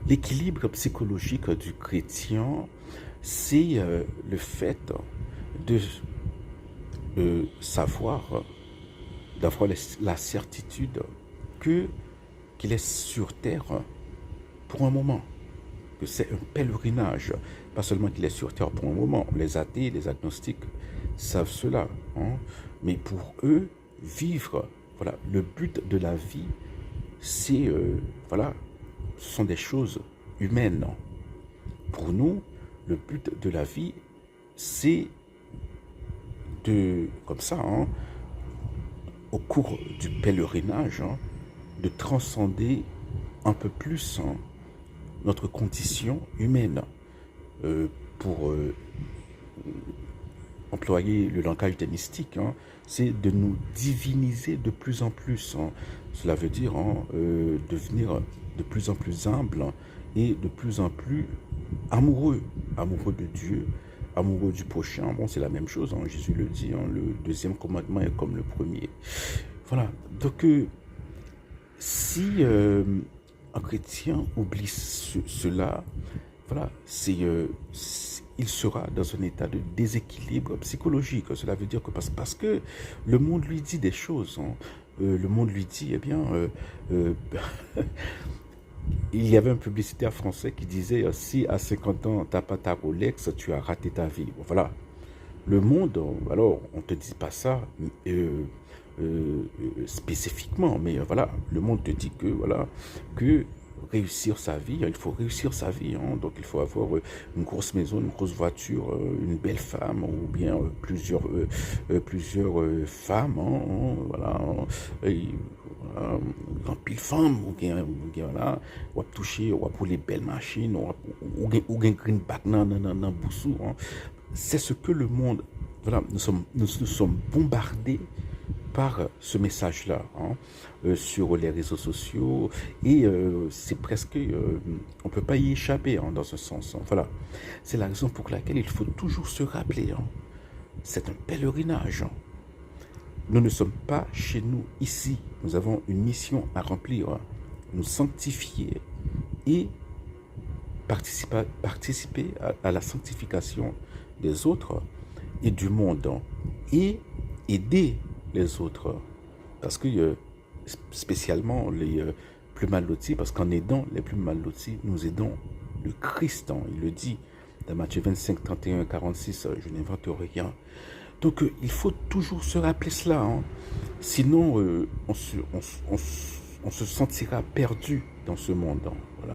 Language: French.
L'équilibre psychologique du chrétien, c'est le fait de savoir, d'avoir la certitude que qu'il est sur terre pour un moment, que c'est un pèlerinage, pas seulement qu'il est sur terre pour un moment. Les athées, les agnostiques savent cela, hein, mais pour eux, vivre, voilà, le but de la vie, c'est, voilà, ce sont des choses humaines. Pour nous, le but de la vie, c'est de, comme ça, hein, au cours du pèlerinage, hein, de transcender un peu plus, hein, notre condition humaine, pour employer le langage des mystiques, hein, c'est de nous diviniser de plus en plus, hein. Cela veut dire, hein, devenir de plus en plus humble, hein, et de plus en plus amoureux, amoureux de Dieu, amoureux du prochain. Bon, c'est la même chose, hein, Jésus le dit, hein, le deuxième commandement est comme le premier. Voilà, donc si un chrétien oublie cela, voilà, il sera dans un état de déséquilibre psychologique. Cela veut dire que parce que le monde lui dit des choses, hein. Le monde lui dit, eh bien, il y avait un publicitaire français qui disait, si à 50 ans, tu n'as pas ta Rolex, tu as raté ta vie. Bon, voilà. Le monde, alors, on ne te dit pas ça spécifiquement, mais voilà, le monde te dit que, voilà, que réussir sa vie, il faut réussir sa vie, hein. Donc il faut avoir une grosse maison, une grosse voiture, une belle femme, ou bien plusieurs femmes, hein, hein, voilà, voilà, grand pile femme, ou bien voilà, ou toucher, ou pour les belles machines, ou green back, non, boussou, hein. C'est ce que le monde, voilà, nous sommes bombardés par ce message-là, hein, sur les réseaux sociaux, et c'est presque, on ne peut pas y échapper, hein, dans un sens, hein. Voilà, c'est la raison pour laquelle il faut toujours se rappeler, hein, c'est un pèlerinage, hein. Nous ne sommes pas chez nous ici, nous avons une mission à remplir, hein, nous sanctifier et participer à la sanctification des autres et du monde, hein, et aider les autres, parce que spécialement les plus mal lotis, parce qu'en aidant les plus mal lotis, nous aidons le Christ, hein. Il le dit dans Matthieu 25, 31, 46, je n'invente rien. Donc il faut toujours se rappeler cela, hein. Sinon on se sentira perdu dans ce monde, hein. Voilà.